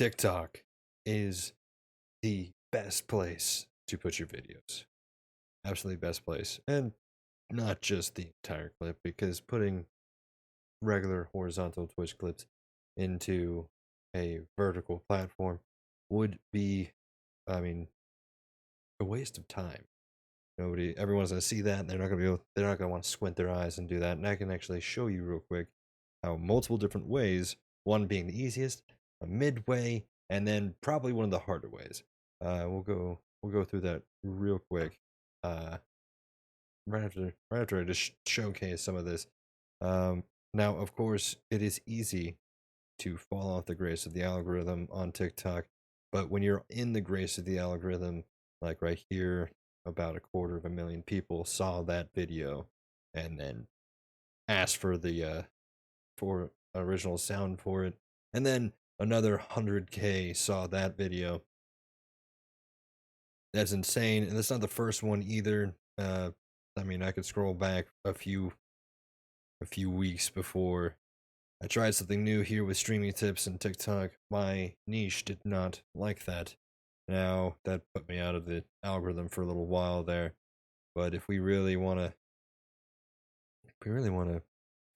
TikTok is the best place to put your videos. Absolutely best place. And not just the entire clip, because putting regular horizontal Twitch clips into a vertical platform would be, I mean, a waste of time. Everyone's gonna see that, and they're not gonna want to squint their eyes and do that. And I can actually show you real quick how multiple different ways, one being the easiest, a midway, and then probably one of the harder ways. We'll go through that real quick. Right after I just showcase some of this. Now, of course, it is easy to fall off the grace of the algorithm on TikTok, but when you're in the grace of the algorithm, like right here, about 250,000 people saw that video and then asked for the for original sound for it, and then another 100K saw that video. That's insane, and that's not the first one either. I mean, I could scroll back a few weeks before I tried something new here with streaming tips and TikTok. My niche did not like that. Now that put me out of the algorithm for a little while there. But if we really want to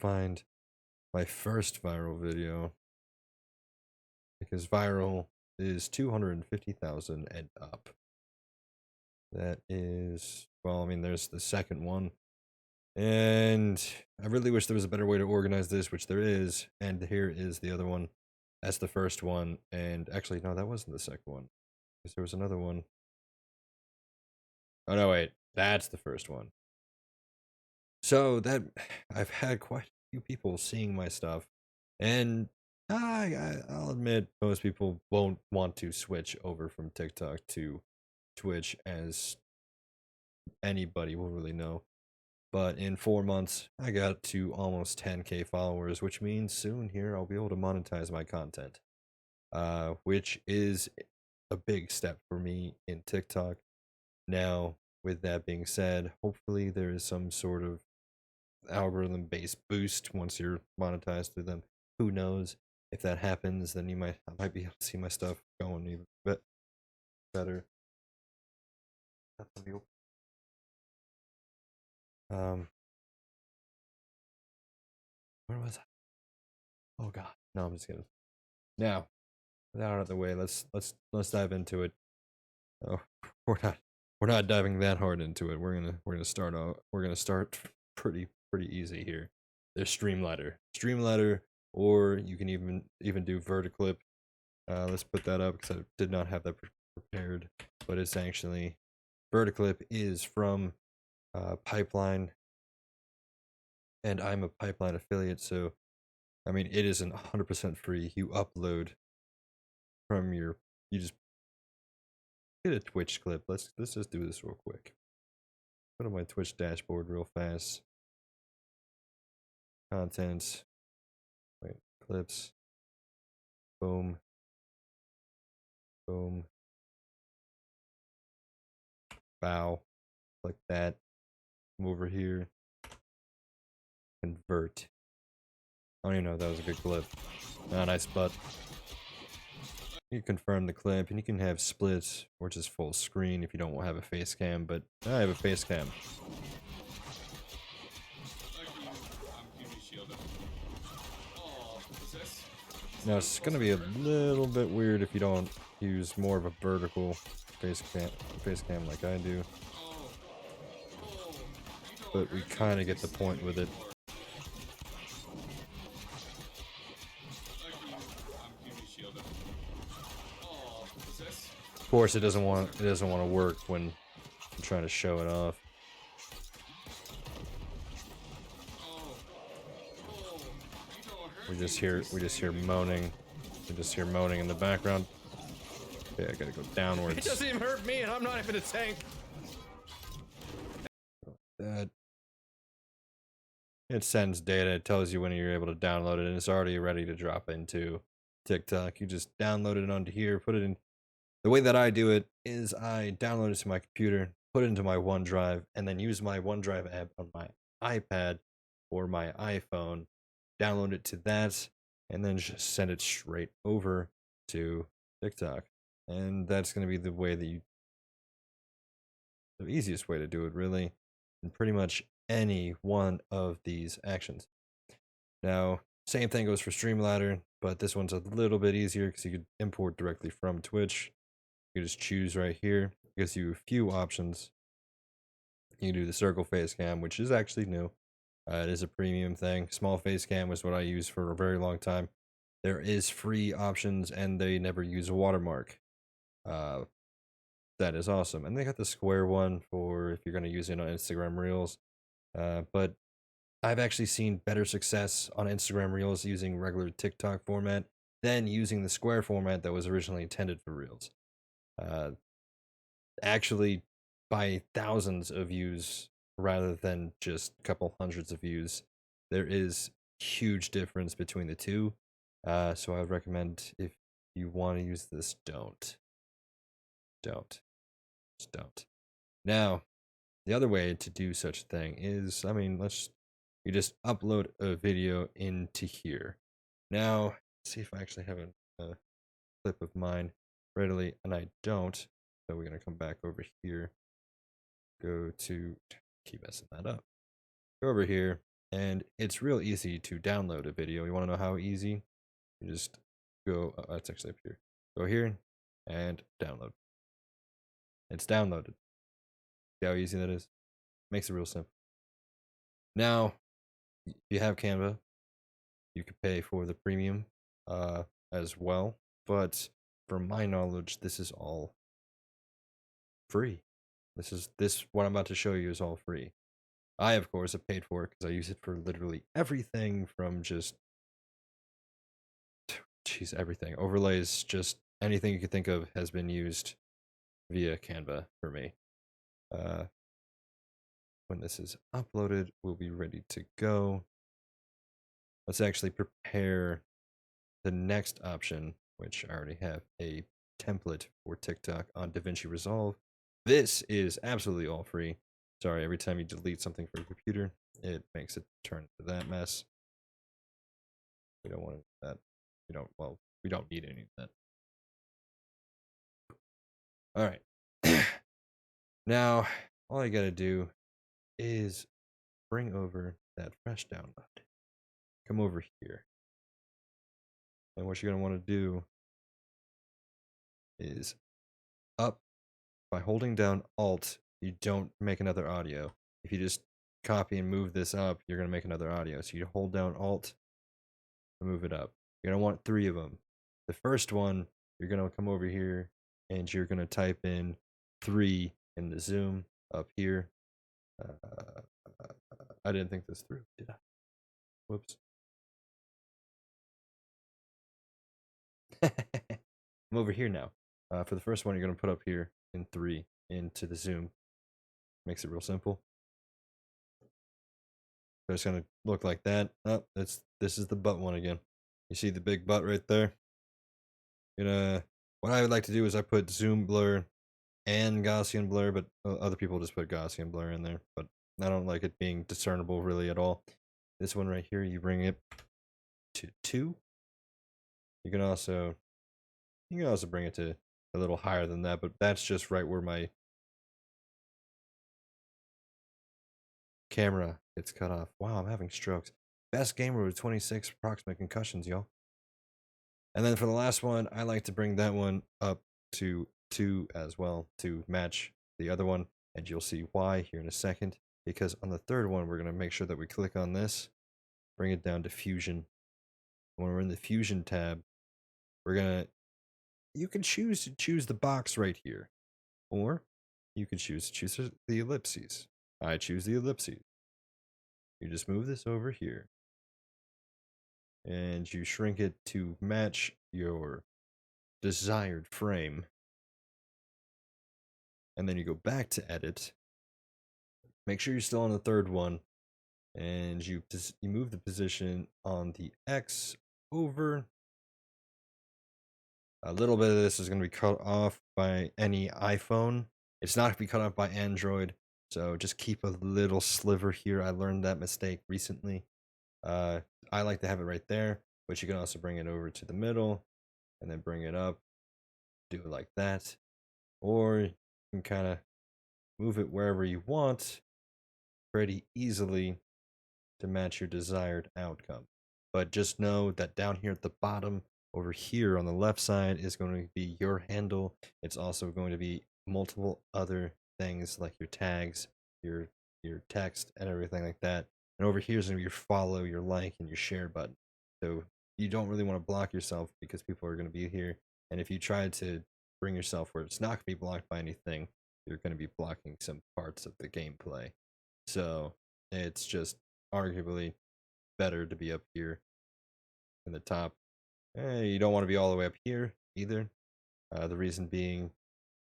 find my first viral video, because viral is 250,000 and up. That is, well, I mean, there's the second one. And I really wish there was a better way to organize this, which there is. And here is the other one. That's the first one. And actually, no, that wasn't the second one, because there was another one. Oh, no, wait. That's the first one. So that I've had quite a few people seeing my stuff. And I'll admit, most people won't want to switch over from TikTok to Twitch, as anybody will really know. But in 4 months, I got to almost 10K followers, which means soon here I'll be able to monetize my content, which is a big step for me in TikTok. Now, with that being said, hopefully there is some sort of algorithm-based boost once you're monetized through them. Who knows? If that happens, then I might be able to see my stuff going even bit better. Um, where was I? Oh God, no, I'm just kidding. Now, with that out of the way, let's dive into it. Oh, we're not diving that hard into it. We're gonna start out. We're gonna start pretty easy here. There's Streamladder, or you can even do Verticlip. Let's put that up because I did not have that prepared, but it's actually Verticlip is from Pipeline, and I'm a Pipeline affiliate, so I mean it isn't 100% free. You upload from you just get a Twitch clip. Let's just do this real quick. Go to my Twitch dashboard real fast. Content. Wait, clips. Boom. Boom. Bow. Click that. Come over here. Convert. I don't even know if that was a good clip. Ah, nice butt. You can confirm the clip, and you can have splits or just full screen if you don't have a face cam, but I have a face cam. Now it's gonna be a little bit weird if you don't use more of a vertical face cam like I do, but we kind of get the point with it. Of course, it doesn't want to work when I'm trying to show it off. We just hear moaning. We just hear moaning in the background. Okay, I gotta go downwards. It doesn't even hurt me, and I'm not even a tank. That it sends data. It tells you when you're able to download it, and it's already ready to drop into TikTok. You just download it onto here, put it in. The way that I do it is I download it to my computer, put it into my OneDrive, and then use my OneDrive app on my iPad or my iPhone, download it to that, and then just send it straight over to TikTok. And that's going to be the way that the easiest way to do it, really, in pretty much any one of these actions. Now, same thing goes for Streamladder, but this one's a little bit easier because you could import directly from Twitch. You just choose right here. It gives you a few options. You can do the circle face cam, which is actually new. It is a premium thing. Small face cam was what I used for a very long time. There is free options, and they never use a watermark. That is awesome. And they got the square one for if you're going to use it on Instagram Reels. But I've actually seen better success on Instagram Reels using regular TikTok format than using the square format that was originally intended for Reels. Actually, by thousands of views rather than just a couple hundreds of views, there is huge difference between the two. So I would recommend if you want to use this, don't. Just don't. Now, the other way to do such a thing is, you just upload a video into here. Now, let's see if I actually have a clip of mine readily, and I don't. So we're gonna come back over here. Go to, keep messing that up. Go over here, and it's real easy to download a video. You want to know how easy? You just go. It's actually up here. Go here and download. It's downloaded. See how easy that is? Makes it real simple. Now, if you have Canva, you could pay for the premium as well. But from my knowledge, this is all free. This what I'm about to show you is all free. I, of course, have paid for it because I use it for literally everything from just, everything. Overlays, just anything you could think of has been used via Canva for me. When this is uploaded, we'll be ready to go. Let's actually prepare the next option, which I already have a template for TikTok on DaVinci Resolve. This is absolutely all free. Sorry, every time you delete something from your computer, it makes it turn into that mess. We don't want that. We don't need any of that. All right. Now, all I gotta do is bring over that fresh download. Come over here. And what you're gonna want to do is up by holding down Alt. You don't make another audio. If you just copy and move this up, you're gonna make another audio. So you hold down Alt and move it up. You're gonna want 3 of them. The first one, you're gonna come over here and you're gonna type in 3 in the zoom up here. I didn't think this through, did I? Whoops. I'm over here now. For the first one, you're gonna put up here in 3 into the zoom. Makes it real simple. So it's gonna look like that. Oh, this is the butt one again. You see the big butt right there? What I would like to do is I put zoom blur and Gaussian blur, but other people just put Gaussian blur in there. But I don't like it being discernible really at all. This one right here, you bring it to 2. You can also bring it to a little higher than that, but that's just right where my camera gets cut off. Wow, I'm having strokes. Best gamer with 26 approximate concussions, y'all. And then for the last one, I like to bring that one up to 2 as well to match the other one. And you'll see why here in a second. Because on the third one, we're going to make sure that we click on this, bring it down to Fusion. When we're in the Fusion tab, you can choose to choose the box right here. Or you can choose to choose the ellipses. I choose the ellipses. You just move this over here. And you shrink it to match your desired frame. And then you go back to edit. Make sure you're still on the third one. And you move the position on the X over. A little bit of this is going to be cut off by any iPhone. It's not going to be cut off by Android. So just keep a little sliver here. I learned that mistake recently. I like to have it right there, but you can also bring it over to the middle and then bring it up do it like that, or you can kind of move it wherever you want pretty easily to match your desired outcome. But just know that down here at the bottom, over here on the left side, is going to be your handle. It's also going to be multiple other things like your tags, your text, and everything like that. And over here is going to be your follow, your like, and your share button. So you don't really want to block yourself because people are going to be here. And if you try to bring yourself where it's not going to be blocked by anything, you're going to be blocking some parts of the gameplay. So it's just arguably better to be up here in the top. You don't want to be all the way up here either. The reason being,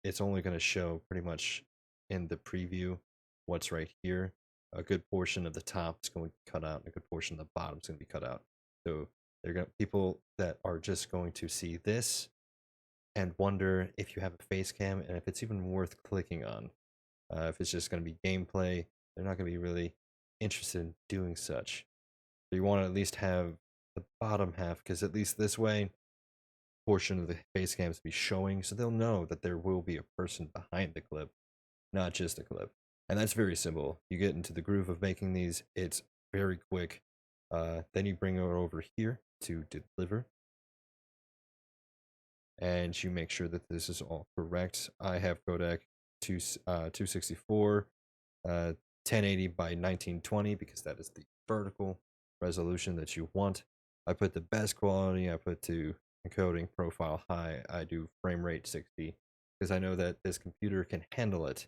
it's only going to show pretty much in the preview what's right here. A good portion of the top is going to be cut out, and a good portion of the bottom is going to be cut out. So they're going people that are just going to see this and wonder if you have a face cam and if it's even worth clicking on. If it's just going to be gameplay, they're not going to be really interested in doing such. So you want to at least have the bottom half, because at least this way, portion of the face cams be showing, so they'll know that there will be a person behind the clip, not just a clip. And that's very simple. You get into the groove of making these, it's very quick. Then you bring it over here to deliver, and you make sure that this is all correct. I have codec 264, 1080 by 1920 because that is the vertical resolution that you want. I put the best quality. I put to encoding profile high. I do frame rate 60 because I know that this computer can handle it.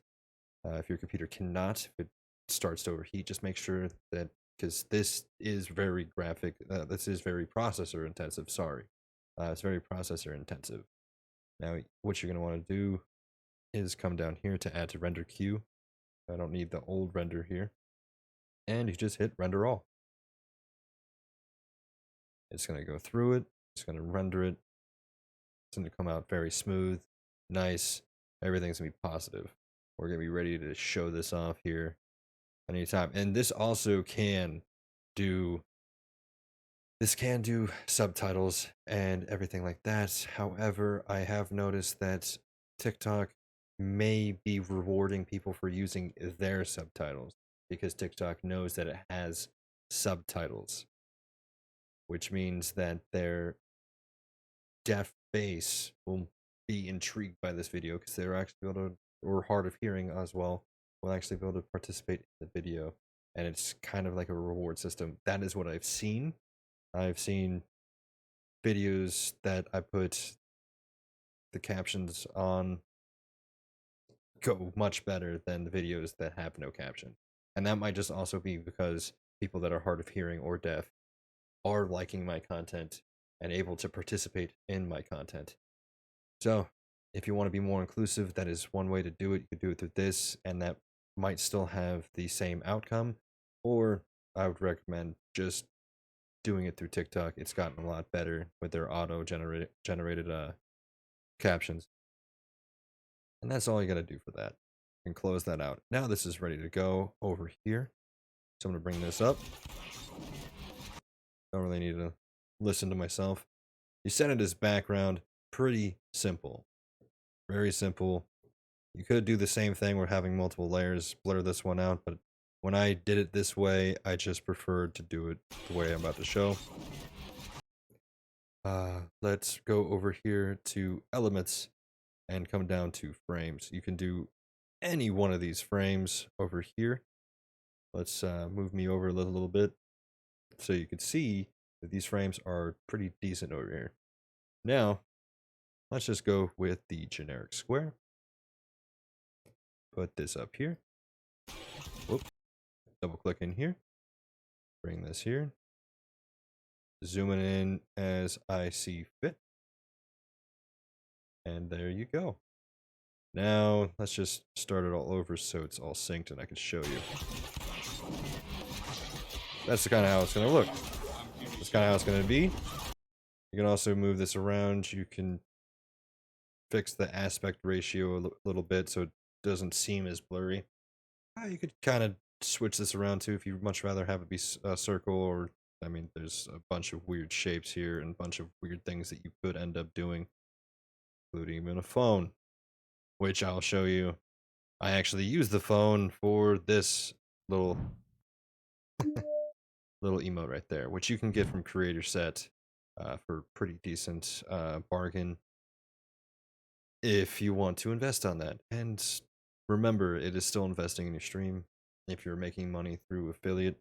If your computer cannot, if it starts to overheat, just make sure that, because this is very graphic, this is very processor intensive. Sorry, it's very processor intensive. Now, what you're going to want to do is come down here to add to render queue. I don't need the old render here. And you just hit render all. It's going to go through it. It's going to render it. It's going to come out very smooth, nice. Everything's going to be positive. We're going to be ready to show this off here anytime. And this also can do subtitles and everything like that. However, I have noticed that TikTok may be rewarding people for using their subtitles because TikTok knows that it has subtitles, which means that their deaf base will be intrigued by this video because they're actually able to, or hard of hearing as well, will actually be able to participate in the video. And it's kind of like a reward system. That is what I've seen. I've seen videos that I put the captions on go much better than the videos that have no caption. And that might just also be because people that are hard of hearing or deaf are liking my content and able to participate in my content. So if you want to be more inclusive, that is one way to do it. You could do it through this, and that might still have the same outcome. Or I would recommend just doing it through TikTok. It's gotten a lot better with their auto generated captions. And that's all you got to do for that. You can close that out. Now this is ready to go over here. So I'm going to bring this up. Don't really need to listen to myself. You set it as background. Pretty simple. Very simple. You could do the same thing. We're having multiple layers. Blur this one out. But when I did it this way, I just preferred to do it the way I'm about to show. Let's go over here to elements and come down to frames. You can do any one of these frames over here. Let's move me over a little bit so you can see that these frames are pretty decent over here. Now, let's just go with the generic square. Put this up here. Whoop. Double click in here. Bring this here. Zoom it in as I see fit. And there you go. Now, let's just start it all over so it's all synced and I can show you. That's the kind of how it's going to look. That's kind of how it's going to be. You can also move this around. You can fix the aspect ratio a little bit so it doesn't seem as blurry. You could kind of switch this around too if you'd much rather have it be a circle, or, I mean, there's a bunch of weird shapes here and a bunch of weird things that you could end up doing including even a phone, which I'll show you. I actually use the phone for this little little emote right there, which you can get from Creator Set for pretty decent bargain if you want to invest on that. And remember, it is still investing in your stream. If you're making money through affiliate,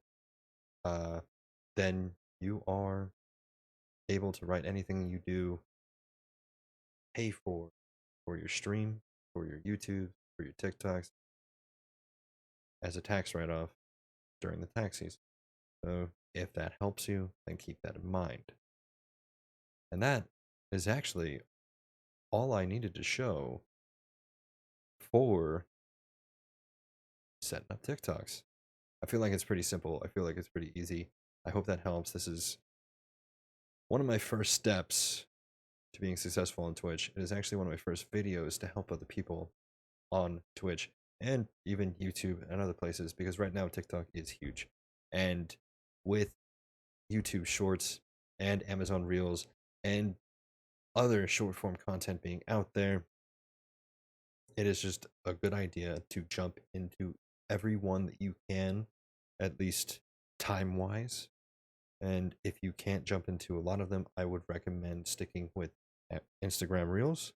then you are able to write anything you do, pay for your stream, for your YouTube, for your TikToks, as a tax write-off during the tax season. So if that helps you, then keep that in mind. And that is actually all I needed to show for setting up TikToks. I feel like it's pretty simple. I feel like it's pretty easy. I hope that helps. This is one of my first steps to being successful on Twitch. It is actually one of my first videos to help other people on Twitch and even YouTube and other places, because right now TikTok is huge. And with YouTube Shorts and Amazon Reels and other short form content being out there, it is just a good idea to jump into every one that you can, at least time wise. And if you can't jump into a lot of them, I would recommend sticking with Instagram Reels,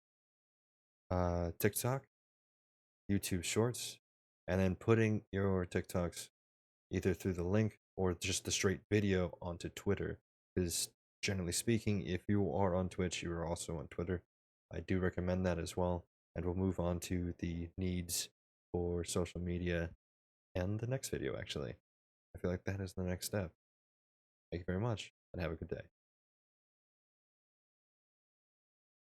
TikTok, YouTube Shorts, and then putting your TikToks either through the link or just the straight video onto Twitter. Because generally speaking, if you are on Twitch, you are also on Twitter. I do recommend that as well. And we'll move on to the needs for social media and the next video, actually. I feel like that is the next step. Thank you very much, and have a good day.